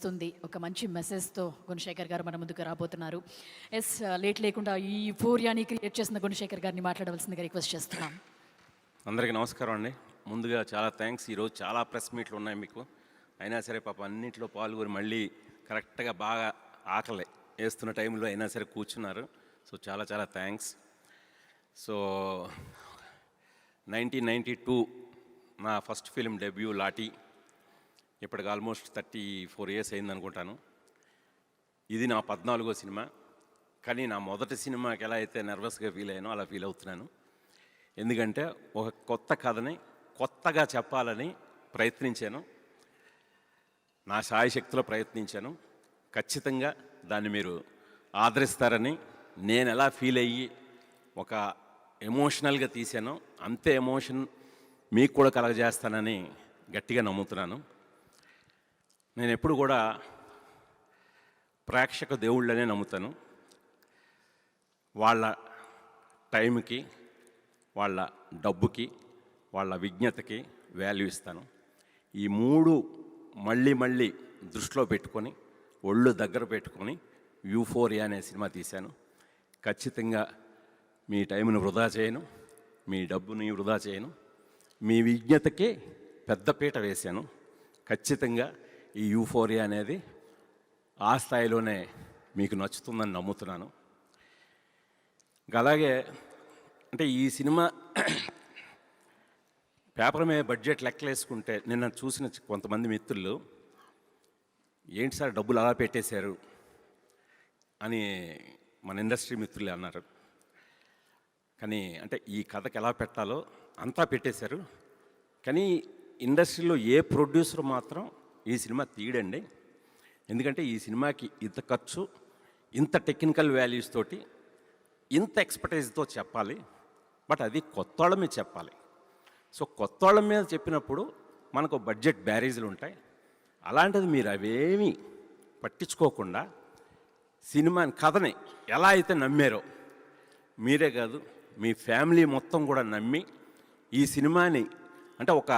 వస్తుంది. ఒక మంచి మెసేజ్తో గుణశేఖర్ గారు మన ముందుకు రాబోతున్నారు. లేట్ లేకుండా ఈ యూఫోరియాని క్రియేట్ చేసిన గుణశేఖర్ గారిని మాట్లాడవలసిందిగా రిక్వెస్ట్ చేస్తున్నాం. అందరికీ నమస్కారం అండి. ముందుగా చాలా థ్యాంక్స్. ఈరోజు చాలా ప్రెస్ మీట్లు ఉన్నాయి మీకు, అయినా సరే పాప అన్నింటిలో పాల్గొని మళ్ళీ కరెక్ట్గా బాగా ఆకలి వేస్తున్న టైంలో అయినా సరే కూర్చున్నారు. సో చాలా చాలా థ్యాంక్స్. సో 1992 నా ఫస్ట్ ఫిల్మ్ డెబ్యూ లాఠీ. ఇప్పటికి ఆల్మోస్ట్ 34 ఇయర్స్ అయింది అనుకుంటాను. ఇది నా 14వ సినిమా. కానీ నా మొదటి సినిమాకి ఎలా అయితే నర్వస్గా ఫీల్ అయ్యానో అలా ఫీల్ అవుతున్నాను. ఎందుకంటే ఒక కొత్త కథని కొత్తగా చెప్పాలని ప్రయత్నించాను. నా శాయశక్తిలో ప్రయత్నించాను. ఖచ్చితంగా దాన్ని మీరు ఆదరిస్తారని, నేను ఎలా ఫీల్ అయ్యి ఒక ఎమోషనల్గా తీశానో అంతే ఎమోషన్ మీకు కూడా కలగజేస్తానని గట్టిగా నమ్ముతున్నాను. నేను ఎప్పుడు కూడా ప్రేక్షక దేవుళ్ళనే నమ్ముతాను. వాళ్ళ టైంకి, వాళ్ళ డబ్బుకి, వాళ్ళ విజ్ఞతకి వాల్యూ ఇస్తాను. ఈ మూడు మళ్ళీ మళ్ళీ దృష్టిలో పెట్టుకొని, ఒళ్ళు దగ్గర పెట్టుకొని యూఫోరియా అనే సినిమా తీశాను. ఖచ్చితంగా మీ టైంను వృధా చేయను, మీ డబ్బుని వృధా చేయను, మీ విజ్ఞతకి పెద్దపీట వేశాను. ఖచ్చితంగా ఈ యూఫోరియా అనేది ఆ స్థాయిలోనే మీకు నచ్చుతుందని నమ్ముతున్నాను. అలాగే అంటే ఈ సినిమా పేపర్ మీద బడ్జెట్ లెక్కలేసుకుంటే నిన్న చూసిన కొంతమంది మిత్రులు, ఏంటి సార్ డబ్బులు అలా పెట్టేశారు అని మన ఇండస్ట్రీ మిత్రులు అన్నారు. కానీ అంటే ఈ కథకి ఎలా పెట్టాలో అంతా పెట్టేశారు. కానీ ఇండస్ట్రీలో ఏ ప్రొడ్యూసర్ మాత్రం ఈ సినిమా తీయడండి. ఎందుకంటే ఈ సినిమాకి ఇంత ఖర్చు, ఇంత టెక్నికల్ వాల్యూస్ తోటి, ఇంత ఎక్స్పర్టైజ్తో చెప్పాలి. బట్ అది కొత్త వాళ్ళ మీద చెప్పాలి. సో కొత్త వాళ్ళ మీద చెప్పినప్పుడు మనకు బడ్జెట్ బ్యారేజీలు ఉంటాయి. అలాంటిది మీరు అవేమీ పట్టించుకోకుండా సినిమాని, కథని ఎలా అయితే నమ్మారో, మీరే కాదు మీ ఫ్యామిలీ మొత్తం కూడా నమ్మి ఈ సినిమాని అంటే ఒక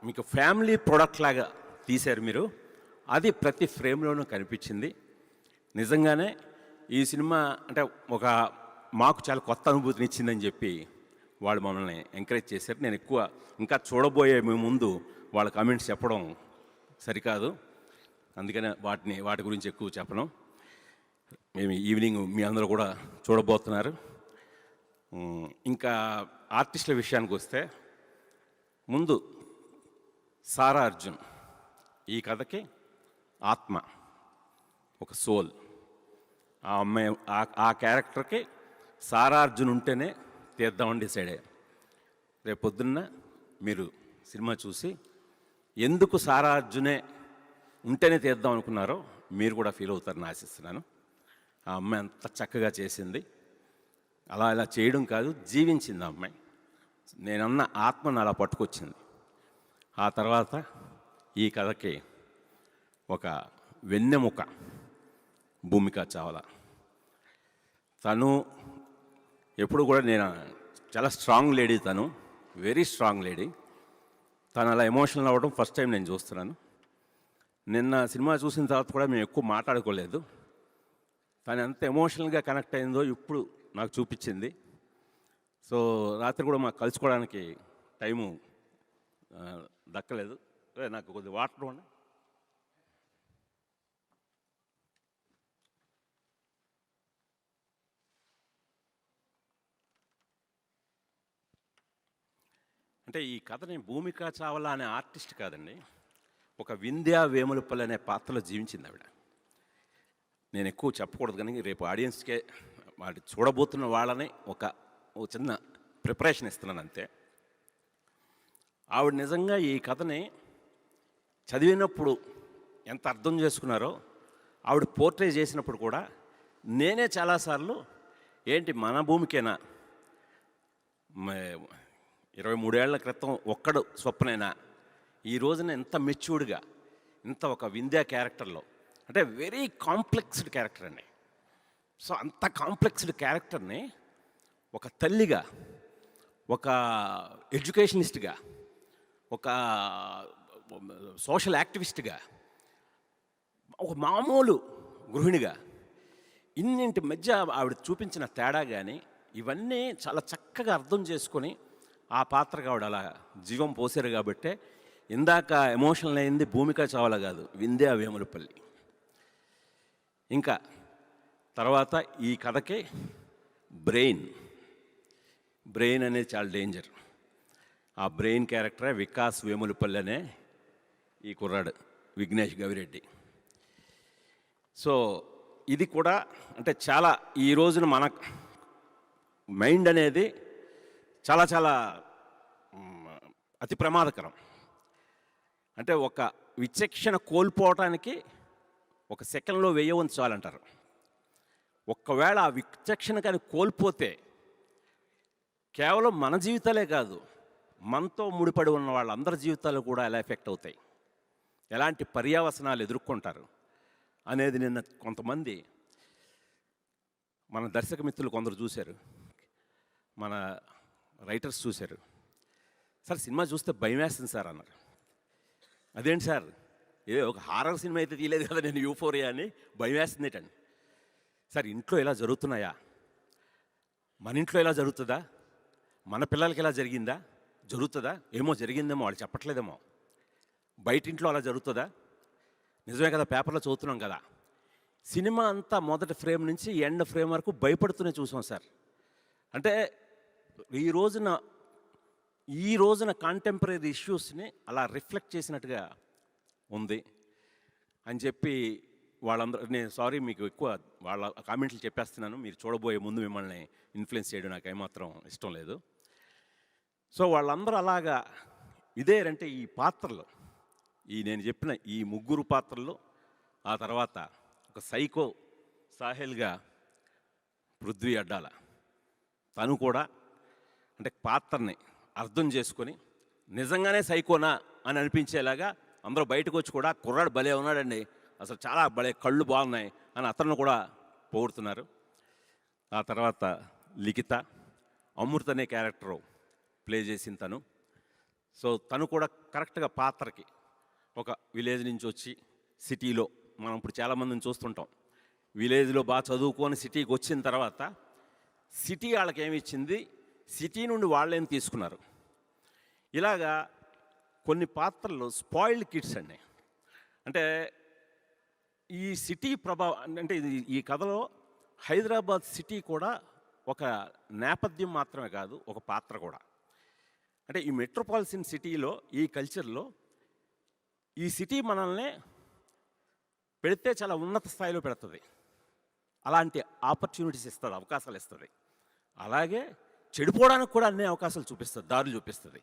మీకు ఫ్యామిలీ ప్రొడక్ట్ లాగా తీశారు మీరు. అది ప్రతి ఫ్రేమ్లోనూ కనిపించింది. నిజంగానే ఈ సినిమా అంటే ఒక మాకు చాలా కొత్త అనుభూతిని ఇచ్చిందని చెప్పి వాళ్ళు మమ్మల్ని ఎంకరేజ్ చేశారు. నేను ఎక్కువ ఇంకా చూడబోయే ముందు వాళ్ళ కామెంట్స్ చెప్పడం సరికాదు, అందుకనే వాటి గురించి ఎక్కువ చెప్పను. మేము ఈవినింగ్ మీ అందరూ కూడా చూడబోతున్నారు. ఇంకా ఆర్టిస్టుల విషయానికి వస్తే, ముందు సారా అర్జున్ ఈ కథకి ఆత్మ, ఒక సోల్. ఆ అమ్మాయి ఆ క్యారెక్టర్కి సారా అర్జున్ ఉంటేనే తీద్దామని డిసైడ్ అయ్యారు. రేపు పొద్దున్న మీరు సినిమా చూసి ఎందుకు సారా అర్జునే ఉంటేనే తీద్దాం అనుకున్నారో మీరు కూడా ఫీల్ అవుతారని ఆశిస్తున్నాను. ఆ అమ్మాయి అంత చక్కగా చేసింది. అలా ఇలా చేయడం కాదు, జీవించింది ఆ అమ్మాయి. నేనన్న ఆత్మను అలా పట్టుకొచ్చింది. ఆ తర్వాత ఈ కథకి ఒక వెన్నెముక భూమికా చావ్లా. తను ఎప్పుడు కూడా నేను చాలా స్ట్రాంగ్ లేడీ, తను వెరీ స్ట్రాంగ్ లేడీ. తను అలా ఎమోషనల్ అవ్వడం ఫస్ట్ టైం నేను చూస్తున్నాను. నిన్న సినిమా చూసిన తర్వాత కూడా మేము ఎక్కువ మాట్లాడుకోలేదు. తను ఎంత ఎమోషనల్గా కనెక్ట్ అయిందో ఇప్పుడు నాకు చూపించింది. సో రాత్రి కూడా మాకు కలుసుకోవడానికి టైము దక్కలేదు. నాకు కొద్దిగా వాటర్ ఉండి. అంటే ఈ కథని భూమికా చావ్లా అనే ఆర్టిస్ట్ కాదండి, ఒక వింధ్యా వేములపల్లి అనే పాత్రలో జీవించింది ఆవిడ. నేను ఎక్కువ చెప్పకూడదు, కానీ రేపు ఆడియన్స్కే వాటి చూడబోతున్న వాళ్ళని ఒక చిన్న ప్రిపరేషన్ ఇస్తున్నాను అంతే. ఆవిడ నిజంగా ఈ కథని చదివినప్పుడు ఎంత అర్థం చేసుకున్నారో, ఆవిడ పోర్ట్రే చేసినప్పుడు కూడా నేనే చాలాసార్లు ఏంటి మన భూమికేనా, 23 ఏళ్ల క్రితం ఒక్కడు స్వప్నేనా, ఈ రోజున ఎంత మెచ్యూర్డ్గా, ఇంత ఒక వింధ్యా క్యారెక్టర్లో, అంటే వెరీ కాంప్లెక్స్డ్ క్యారెక్టర్ అండి. సో అంత కాంప్లెక్స్డ్ క్యారెక్టర్ని ఒక తల్లిగా, ఒక ఎడ్యుకేషనిస్ట్గా, ఒక సోషల్ యాక్టివిస్ట్గా ఒక మామూలు గృహిణిగా ఇన్నింటి మధ్య ఆవిడ చూపించిన తేడా కానీ ఇవన్నీ చాలా చక్కగా అర్థం చేసుకొని ఆ పాత్రకు ఆవిడ అలా జీవం పోసారు కాబట్టే ఇందాక ఎమోషనల్ అయింది భూమిక చావల కాదు, వింధ్యా వేములపల్లి. ఇంకా తర్వాత ఈ కథకి బ్రెయిన్ అనేది చాలా డేంజర్. ఆ బ్రెయిన్ క్యారెక్టరే వికాస్ వేములపల్లి అనే ఈ కుర్రాడు విఘ్నేష్ గవిరెడ్డి. సో ఇది కూడా అంటే చాలా ఈ రోజున మన మైండ్ అనేది చాలా చాలా అతి ప్రమాదకరం. అంటే ఒక విచక్షణ కోల్పోవటానికి ఒక సెకండ్లో వేయవచ్చు చాలంటారు. ఒక్కవేళ ఆ విచక్షణ కానీ కోల్పోతే కేవలం మన జీవితాలే కాదు, మనతో ముడిపడి ఉన్న వాళ్ళందరి జీవితాలు కూడా ఎలా ఎఫెక్ట్ అవుతాయి, ఎలాంటి పర్యావసనాలు ఎదుర్కొంటారు అనేది నిన్న కొంతమంది మన దర్శక మిత్రులు కొందరు చూశారు, మన రైటర్స్ చూశారు. సార్ సినిమా చూస్తే భయం వేస్తుంది సార్ అన్నారు. అదేంటి సార్, ఏ ఒక హారర్ సినిమా అయితే తీయలేదు కదా నేను యూఫోరియా అని భయం వేస్తుంది ఏంటండి. సార్ ఇంట్లో ఇలా జరుగుతున్నాయా, మన ఇంట్లో ఇలా జరుగుతుందా, మన పిల్లలకి ఇలా జరుగుతుందా, ఏమో జరిగిందేమో వాళ్ళు చెప్పట్లేదేమో, బయట ఇంట్లో అలా జరుగుతుందా, నిజమే కదా పేపర్లో చదువుతున్నాం కదా. సినిమా అంతా మొదటి ఫ్రేమ్ నుంచి ఎండ్ ఫ్రేమ్ వరకు భయపడుతూనే చూసాం సార్. అంటే ఈ రోజున కాంటెంపరీ ఇష్యూస్ని అలా రిఫ్లెక్ట్ చేసినట్టుగా ఉంది అని చెప్పి వాళ్ళందరూ, నేను సారీ మీకు ఎక్కువ వాళ్ళ కామెంట్లు చెప్పేస్తున్నాను, మీరు చూడబోయే ముందు మిమ్మల్ని ఇన్ఫ్లుయెన్స్ చేయడం నాకు ఏమాత్రం ఇష్టం లేదు. సో వాళ్ళందరూ అలాగా ఇదేంటే ఈ పాత్రలు, నేను చెప్పిన ఈ ముగ్గురు పాత్రలు, ఆ తర్వాత ఒక సైకో సాహెల్గా పృథ్వీ అడ్డాల, తను కూడా అంటే పాత్రని అర్థం చేసుకొని నిజంగానే సైకోనా అని అనిపించేలాగా అందరూ బయటకు వచ్చి కూడా కుర్రాడు భలే ఉన్నాడండి, అసలు చాలా భలే కళ్ళు బాగున్నాయి అని అతను కూడా పొగుడుతున్నారు. ఆ తర్వాత లిఖిత అమృత అనే క్యారెక్టరు ప్లే చేసిన తను. సో తను కూడా కరెక్ట్గా పాత్రకి ఒక విలేజ్ నుంచి వచ్చి సిటీలో, మనం ఇప్పుడు చాలామందిని చూస్తుంటాం, విలేజ్లో బాగా చదువుకొని సిటీకి వచ్చిన తర్వాత సిటీ వాళ్ళకి ఏమి ఇచ్చింది, సిటీ నుండి వాళ్ళేం తీసుకున్నారు. ఇలాగా కొన్ని పాత్రలు స్పాయిల్డ్ కిడ్స్ అండి. అంటే ఈ సిటీ ప్రభావం అంటే ఈ కథలో హైదరాబాద్ సిటీ కూడా ఒక నేపథ్యం మాత్రమే కాదు, ఒక పాత్ర కూడా. అంటే ఈ మెట్రోపాలిటన్ సిటీలో ఈ కల్చర్లో ఈ సిటీ మనల్ని పెడితే చాలా ఉన్నత స్థాయిలో పెడుతుంది, అలాంటి ఆపర్చునిటీస్ ఇస్తుంది, అవకాశాలు ఇస్తుంది. అలాగే చెడిపోవడానికి కూడా అన్ని అవకాశాలు చూపిస్తుంది, దారులు చూపిస్తుంది.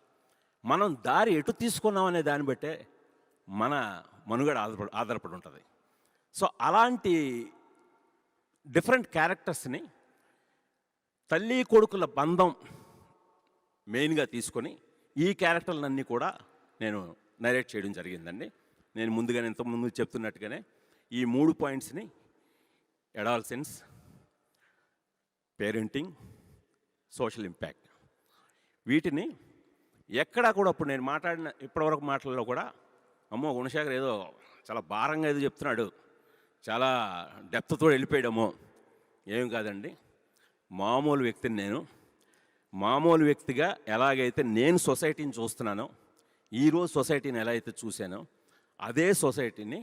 మనం దారి ఎటు తీసుకున్నాం అనే దాన్ని బట్టే మన మనుగడ ఆధారపడి ఉంటుంది. సో అలాంటి డిఫరెంట్ క్యారెక్టర్స్ని తల్లి కొడుకుల బంధం మెయిన్గా తీసుకొని ఈ క్యారెక్టర్లన్నీ కూడా నేను నరేట్ చేయడం జరిగిందండి. నేను ముందుగానే ఇంతకుముందు చెప్తున్నట్టుగానే ఈ 3 పాయింట్స్ని అడాలసెన్స్, పేరెంటింగ్, సోషల్ ఇంపాక్ట్, వీటిని ఎక్కడా కూడా ఇప్పుడు నేను మాట్లాడిన ఇప్పటివరకు మాటల్లో కూడా అమ్మో గుణశేఖర్ ఏదో చాలా భారంగా ఏదో చెప్తున్నాడు, చాలా డెప్త్తో వెళ్ళిపోయాడమో, ఏం కాదండి. మామూలు వ్యక్తిని నేను, మామూలు వ్యక్తిగా ఎలాగైతే నేను సొసైటీని చూస్తున్నానో, ఈరోజు సొసైటీని ఎలా అయితే చూశానో అదే సొసైటీని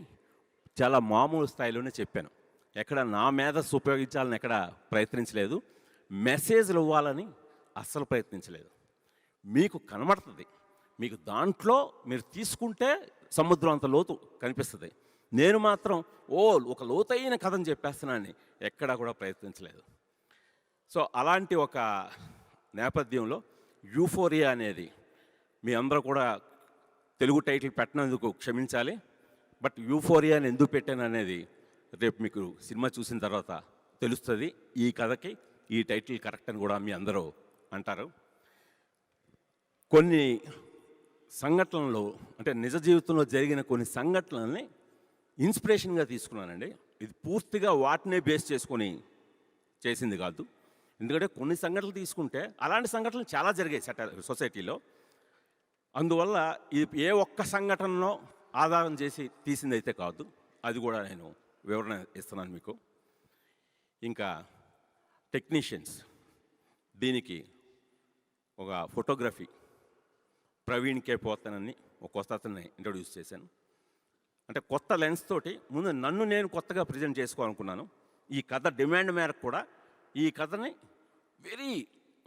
చాలా మామూలు స్థాయిలోనే చెప్పాను. ఎక్కడ నా మేధస్సు ఉపయోగించాలని ఎక్కడ ప్రయత్నించలేదు, మెసేజ్లు ఇవ్వాలని అస్సలు ప్రయత్నించలేదు. మీకు కనబడుతుంది, మీకు దాంట్లో మీరు తీసుకుంటే సముద్రం అంత లోతు కనిపిస్తుంది. నేను మాత్రం ఒక లోతైన కథను చెప్పేస్తున్నానని ఎక్కడా కూడా ప్రయత్నించలేదు. సో అలాంటి ఒక నేపథ్యంలో యూఫోరియా అనేది మీ అందరూ కూడా తెలుగు టైటిల్ పెట్టినందుకు క్షమించాలి. బట్ యూఫోరియాని ఎందుకు పెట్టాను అనేది రేపు మీకు సినిమా చూసిన తర్వాత తెలుస్తుంది. ఈ కథకి ఈ టైటిల్ కరెక్ట్ అని కూడా మీ అందరూ అంటారు. కొన్ని సంఘటనలు అంటే నిజ జీవితంలో జరిగిన కొన్ని సంఘటనల్ని ఇన్స్పిరేషన్గా తీసుకున్నానండి. ఇది పూర్తిగా వాటినే బేస్ చేసుకొని చేసింది కాదు. ఎందుకంటే కొన్ని సంఘటనలు తీసుకుంటే అలాంటి సంఘటనలు చాలా జరిగాయి సొసైటీలో. అందువల్ల ఇది ఏ ఒక్క సంఘటనలో ఆధారం చేసి తీసిందైతే కాదు. అది కూడా నేను వివరణ ఇస్తున్నాను మీకు. ఇంకా టెక్నీషియన్స్, దీనికి ఒక ఫోటోగ్రఫీ ప్రవీణ్ కే పోతానని ఒక కొత్త అతన్ని ఇంట్రొడ్యూస్ చేశాను. అంటే కొత్త లెన్స్ తోటి ముందు నన్ను నేను కొత్తగా ప్రజెంట్ చేసుకోవాలనుకున్నాను. ఈ కథ డిమాండ్ మేరకు కూడా ఈ కథని వెరీ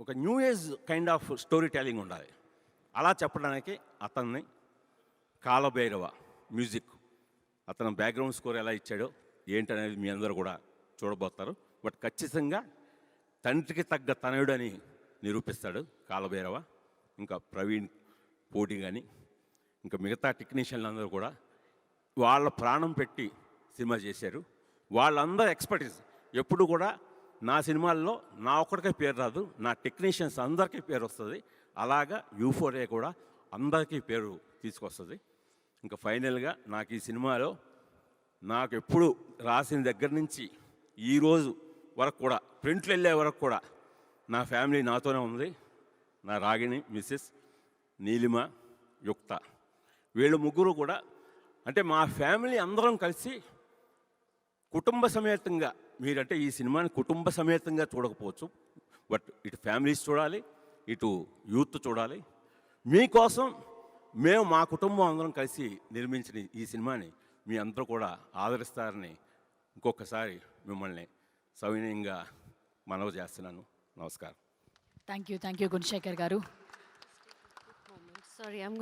ఒక new age kind of story telling ఉండాలి. అలా చెప్పడానికి అతన్ని కాలభైరవ మ్యూజిక్, అతను బ్యాక్గ్రౌండ్ స్కోర్ ఎలా ఇచ్చాడో ఏంటనేది మీ అందరూ కూడా చూడబోతారు. బట్ ఖచ్చితంగా తండ్రికి తగ్గ తనయుడని నిరూపిస్తాడు కాలభైరవ. ఇంకా ప్రవీణ్ పోటీ కానీ ఇంకా మిగతా టెక్నీషియన్లు అందరూ కూడా వాళ్ళ ప్రాణం పెట్టి సినిమా చేశారు. వాళ్ళందరూ ఎక్స్పర్టీస్. ఎప్పుడు కూడా నా సినిమాల్లో నా ఒక్కడికే పేరు రాదు, నా టెక్నీషియన్స్ అందరికీ పేరు వస్తుంది. అలాగా యూఫోరియా కూడా అందరికీ పేరు తీసుకొస్తుంది. ఇంకా ఫైనల్గా నాకు ఈ సినిమాలో నాకు ఎప్పుడు రాసిన దగ్గర నుంచి ఈరోజు వరకు కూడా ప్రింట్లు వెళ్ళే వరకు కూడా నా ఫ్యామిలీ నాతోనే ఉంది. నా రాగిణి, మిస్సెస్ నీలిమ, యుక్త, వీళ్ళు ముగ్గురు కూడా అంటే మా ఫ్యామిలీ అందరం కలిసి కుటుంబ సమేతంగా, మీరంటే ఈ సినిమాని కుటుంబ సమేతంగా చూడకపోవచ్చు, బట్ ఇటు ఫ్యామిలీస్ చూడాలి, ఇటు యూత్ చూడాలి. మీకోసం మేము మా కుటుంబం అందరం కలిసి నిర్మించిన ఈ సినిమాని మీ అందరూ కూడా ఆదరిస్తారని ఇంకొకసారి మిమ్మల్ని సవినయంగా మనవి చేస్తున్నాను. నమస్కారం. థ్యాంక్ యూ గుణశేఖర్ గారు. Sorry, I'm going to